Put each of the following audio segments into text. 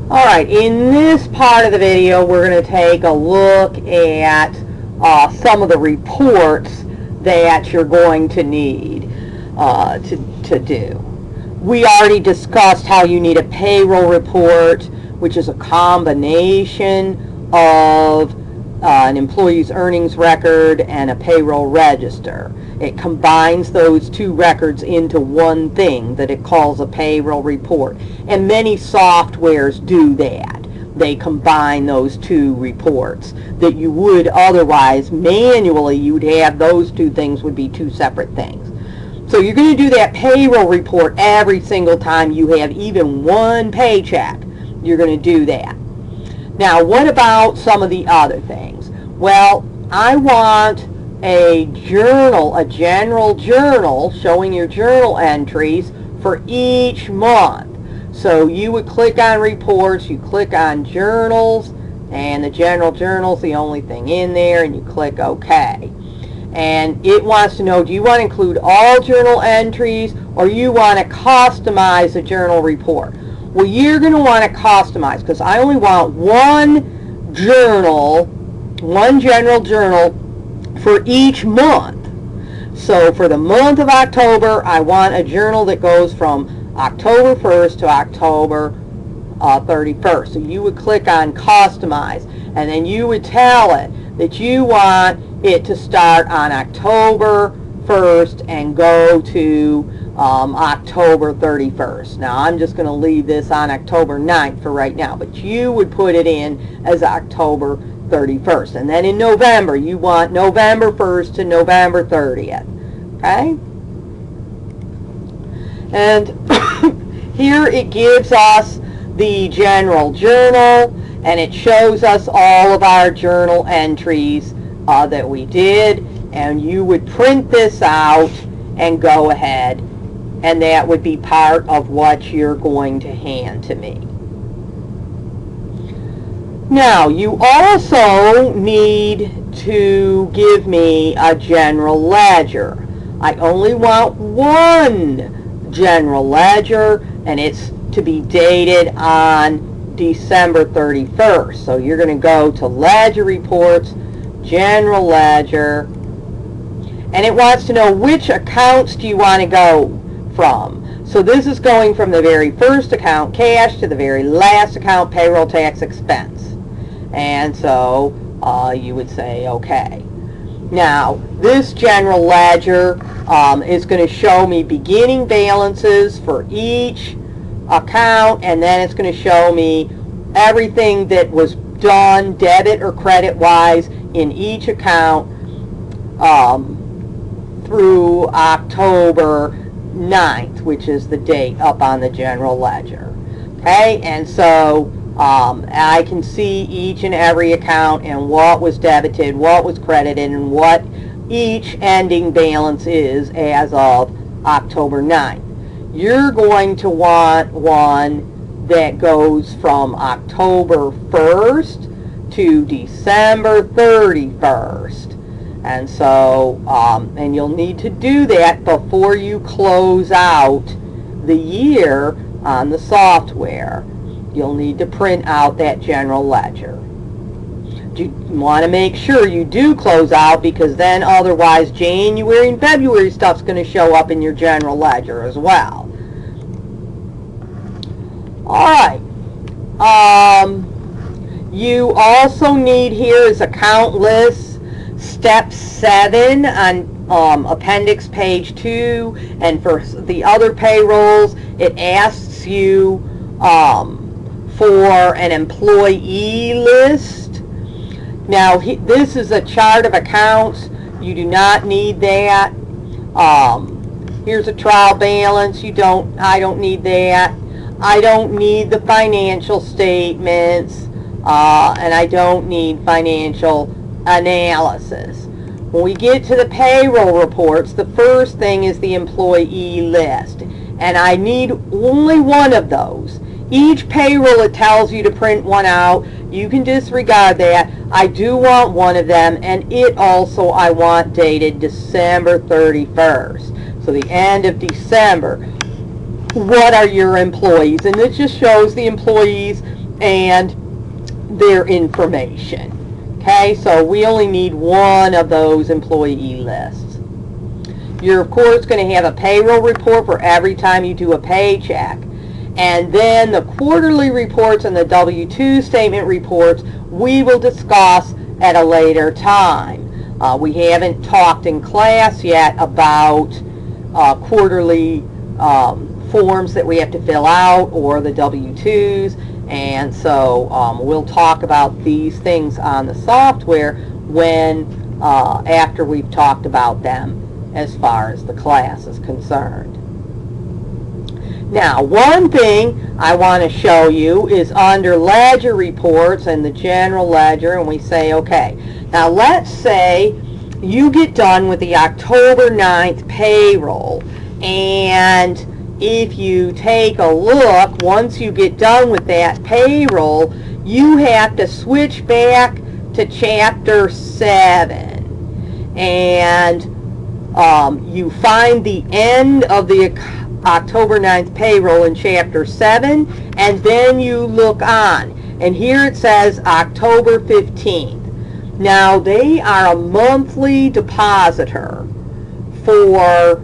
Alright, in this part of the video we're going to take a look at some of the reports that you're going to need to do. We already discussed how you need a payroll report, which is a combination of an employee's earnings record and a payroll register. It combines those two records into one thing that it calls a payroll report. And many softwares do that. They combine those two reports that you would otherwise manually, you'd have those two things would be two separate things. So you're going to do that payroll report every single time you have even one paycheck. You're going to do that. Now, what about some of the other things? Well, I want a journal, a general journal, showing your journal entries for each month. So you would click on reports, you click on journals, and the general journal's the only thing in there, and you click OK. And it wants to know, do you want to include all journal entries, or you want to customize the journal report? Well, you're going to want to customize, because I only want one journal, one general journal for each month. So for the month of October, I want a journal that goes from October 1st to October 31st. So you would click on Customize, and then you would tell it that you want it to start on October 1st and go to October 31st. Now I'm just going to leave this on October 9th for right now, but you would put it in as October 31st. And then in November, you want November 1st to November 30th. Okay? And here it gives us the general journal, and it shows us all of our journal entries that we did. And you would print this out and go ahead, and that would be part of what you're going to hand to me. Now, you also need to give me a general ledger. I only want one general ledger, and it's to be dated on December 31st. So you're going to go to Ledger Reports, General Ledger, and it wants to know which accounts do you want to go from. So this is going from the very first account, cash, to the very last account, payroll tax expense. And so you would say OK. Now, this general ledger is going to show me beginning balances for each account, and then it's going to show me everything that was done debit or credit wise in each account through October 9th, which is the date up on the general ledger. Okay, and so I can see each and every account and what was debited, what was credited, and what each ending balance is as of October 9th. You're going to want one that goes from October 1st to December 31st. And so, and you'll need to do that before you close out the year on the software. You'll need to print out that general ledger. You want to make sure you do close out, because then otherwise January and February stuff's going to show up in your general ledger as well. Alright. You also need here is account lists. Step 7 on appendix page 2, and for the other payrolls it asks you for an employee list. Now this is a chart of accounts. You do not need that. Here's a trial balance. I don't need that. I don't need the financial statements, and I don't need financial analysis. When we get to the payroll reports, the first thing is the employee list, and I need only one of those. Each payroll, it tells you to print one out. You can disregard that. I do want one of them, and it also I want dated December 31st. So the end of December. What are your employees? And this just shows the employees and their information. Okay, so we only need one of those employee lists. You're, of course, going to have a payroll report for every time you do a paycheck. And then the quarterly reports and the W-2 statement reports we will discuss at a later time. We haven't talked in class yet about quarterly forms that we have to fill out or the W-2s, and so we'll talk about these things on the software when after we've talked about them as far as the class is concerned. Now, one thing I want to show you is under ledger reports and the general ledger, and we say, okay, now let's say you get done with the October 9th payroll, and if you take a look, once you get done with that payroll, you have to switch back to Chapter 7, and you find the end of the October 9th payroll in Chapter 7, and then you look on, and here it says October 15th. Now, they are a monthly depositor for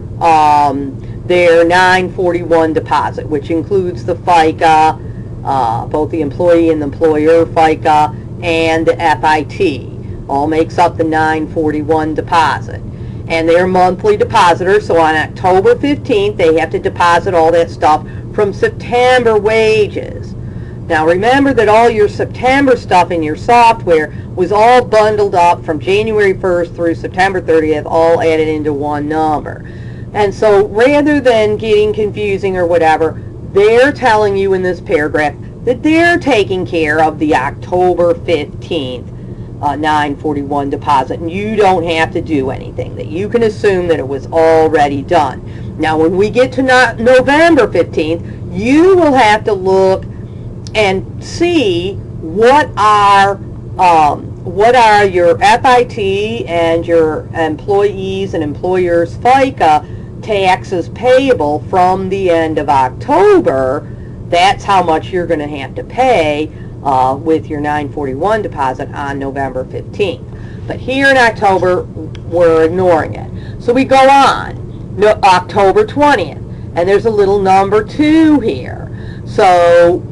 their 941 deposit, which includes the FICA, both the employee and the employer FICA, and the FIT. All makes up the 941 deposit. And they're monthly depositors, so on October 15th, they have to deposit all that stuff from September wages. Now remember that all your September stuff in your software was all bundled up from January 1st through September 30th, all added into one number. And so rather than getting confusing or whatever, they're telling you in this paragraph that they're taking care of the October 15th 941 deposit, and you don't have to do anything, that you can assume that it was already done. Now when we get to November 15th, you will have to look and see what are your FIT and your employees and employers FICA taxes payable from the end of October. That's how much you're going to have to pay with your 941 deposit on November 15th. But here in October, we're ignoring it. So we go on, October 20th, and there's a little number 2 here. So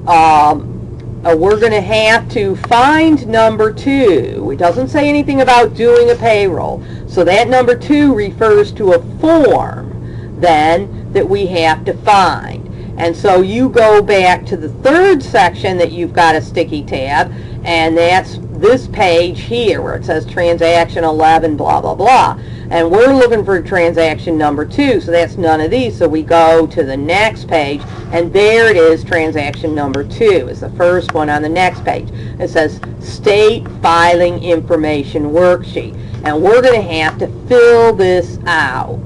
we're going to have to find number 2. It doesn't say anything about doing a payroll. So that number 2 refers to a form then that we have to find. And so you go back to the 3rd section that you've got a sticky tab, and that's this page here where it says transaction 11 blah blah blah, and we're looking for transaction number 2, so that's none of these. So we go to the next page, and there it is, transaction number 2 is the first one on the next page. It says state filing information worksheet, and we're going to have to fill this out.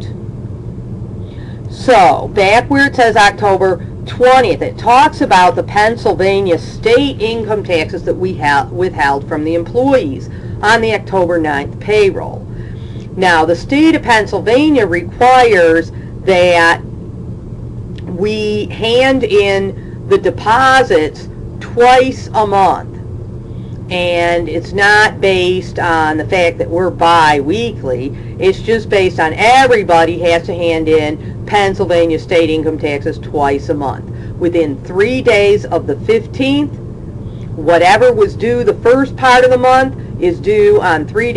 So, back where it says October 20th, it talks about the Pennsylvania state income taxes that we withheld from the employees on the October 9th payroll. Now, the state of Pennsylvania requires that we hand in the deposits twice a month. And it's not based on the fact that we're bi-weekly. It's just based on everybody has to hand in Pennsylvania state income taxes twice a month. Within 3 days of the 15th, whatever was due the first part of the month is due on 3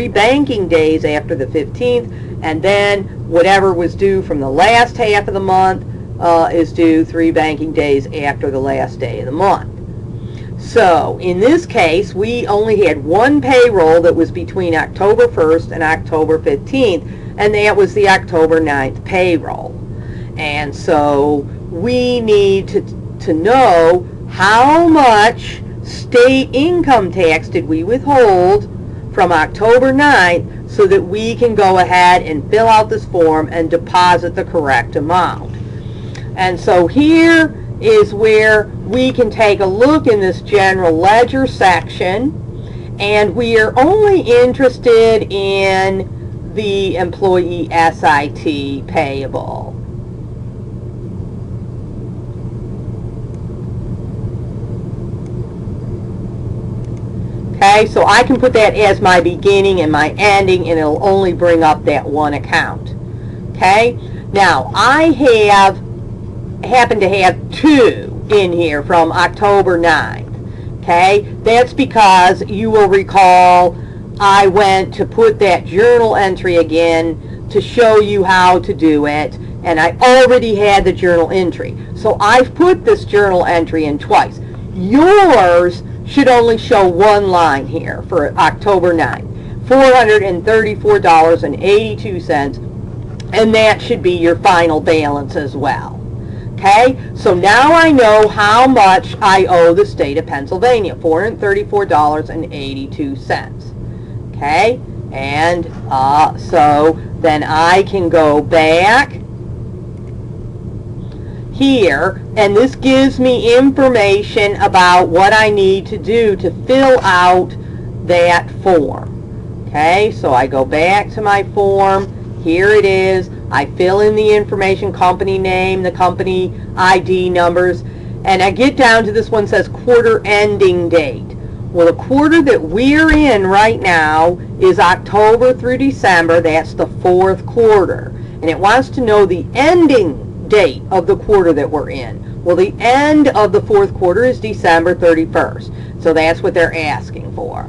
banking days after the 15th, and then whatever was due from the last half of the month is due 3 banking days after the last day of the month. So, in this case, we only had one payroll that was between October 1st and October 15th, and that was the October 9th payroll. And so, we need to know how much state income tax did we withhold from October 9th so that we can go ahead and fill out this form and deposit the correct amount. And so here is where we can take a look in this general ledger section, and we are only interested in the employee SIT payable. Okay, so I can put that as my beginning and my ending, and it'll only bring up that one account. Okay, now I happen to have 2 in here from October 9th. Okay, that's because you will recall I went to put that journal entry again to show you how to do it, and I already had the journal entry. So I've put this journal entry in twice. Yours should only show one line here for October 9th, $434.82, and that should be your final balance as well. Okay, so now I know how much I owe the state of Pennsylvania, $434.82. Okay, and so then I can go back here, and this gives me information about what I need to do to fill out that form. Okay, so I go back to my form. Here it is. I fill in the information, company name, the company ID numbers, and I get down to this one that says quarter ending date. Well, the quarter that we're in right now is October through December. That's the 4th quarter. And it wants to know the ending date of the quarter that we're in. Well, the end of the 4th quarter is December 31st. So that's what they're asking for.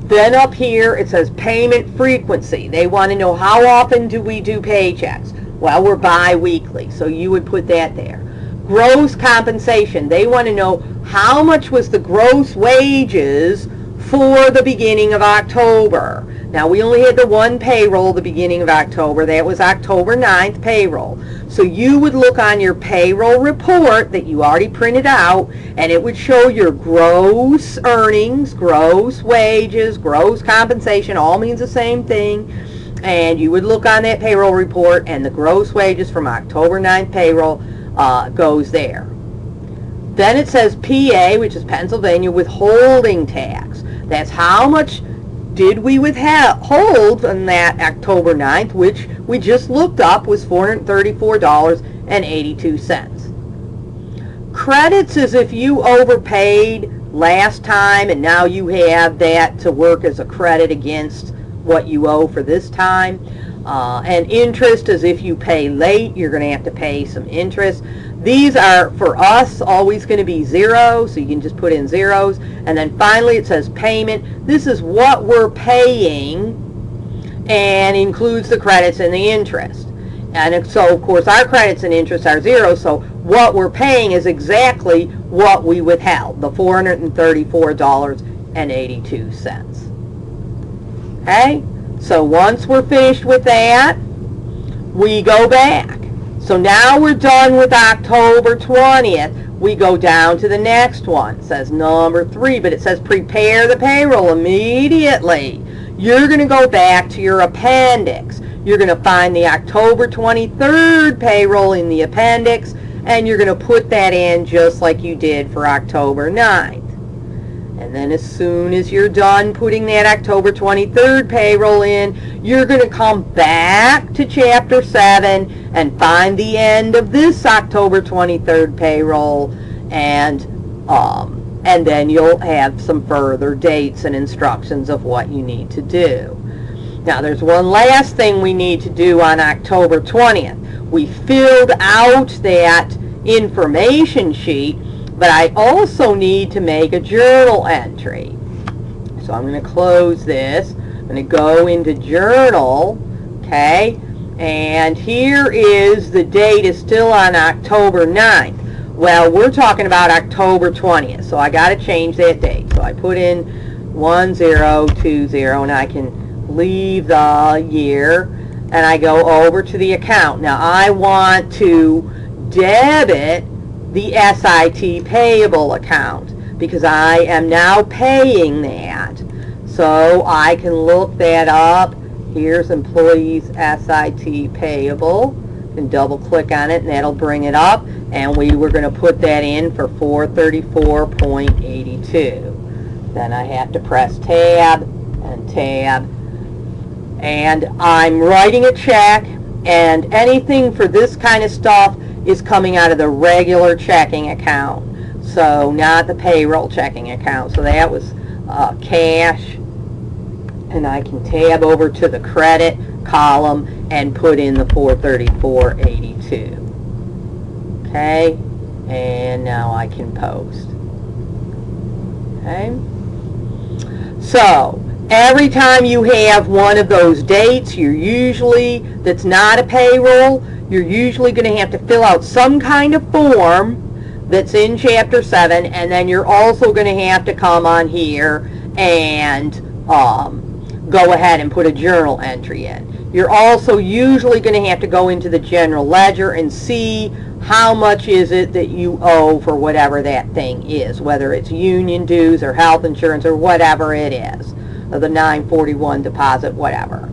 Then up here it says payment frequency. They want to know how often do we do paychecks. Well, we're bi-weekly, so you would put that there. Gross compensation. They want to know how much was the gross wages for the beginning of October. Now, we only had the one payroll the beginning of October. That was October 9th payroll. So you would look on your payroll report that you already printed out, and it would show your gross earnings, gross wages, gross compensation, all means the same thing. And you would look on that payroll report, and the gross wages from October 9th payroll goes there. Then it says PA, which is Pennsylvania withholding tax. That's how much did we withhold on that October 9th, which we just looked up was $434.82. Credits is if you overpaid last time and now you have that to work as a credit against what you owe for this time. And interest is if you pay late, you're going to have to pay some interest. These are, for us, always going to be 0, so you can just put in zeros. And then finally it says payment. This is what we're paying and includes the credits and the interest. And so, of course, our credits and interest are 0, so what we're paying is exactly what we withheld, the $434.82. Okay? So once we're finished with that, we go back. So now we're done with October 20th. We go down to the next one. It says number 3, but it says prepare the payroll immediately. You're going to go back to your appendix. You're going to find the October 23rd payroll in the appendix, and you're going to put that in just like you did for October 9th. And then as soon as you're done putting that October 23rd payroll in, you're going to come back to Chapter 7 and find the end of this October 23rd payroll, and then you'll have some further dates and instructions of what you need to do. Now, there's one last thing we need to do on October 20th. We filled out that information sheet, but I also need to make a journal entry. So I'm going to close this. I'm going to go into journal, okay, and here is the date is still on October 9th. Well, we're talking about October 20th, so I got to change that date. So I put in 1020, and I can leave the year, and I go over to the account. Now, I want to debit the SIT payable account because I am now paying that. So I can look that up. Here's employees SIT payable, and double click on it, and that'll bring it up, and we were going to put that in for $434.82. Then I have to press tab and tab, and I'm writing a check, and anything for this kind of stuff is coming out of the regular checking account, so not the payroll checking account. So that was cash, and I can tab over to the credit column and put in the $434.82. Okay, and now I can post. Okay, so every time you have one of those dates, that's not a payroll, you're usually going to have to fill out some kind of form that's in Chapter 7, and then you're also going to have to come on here and go ahead and put a journal entry in. You're also usually going to have to go into the general ledger and see how much is it that you owe for whatever that thing is, whether it's union dues or health insurance or whatever it is, or the 941 deposit, whatever.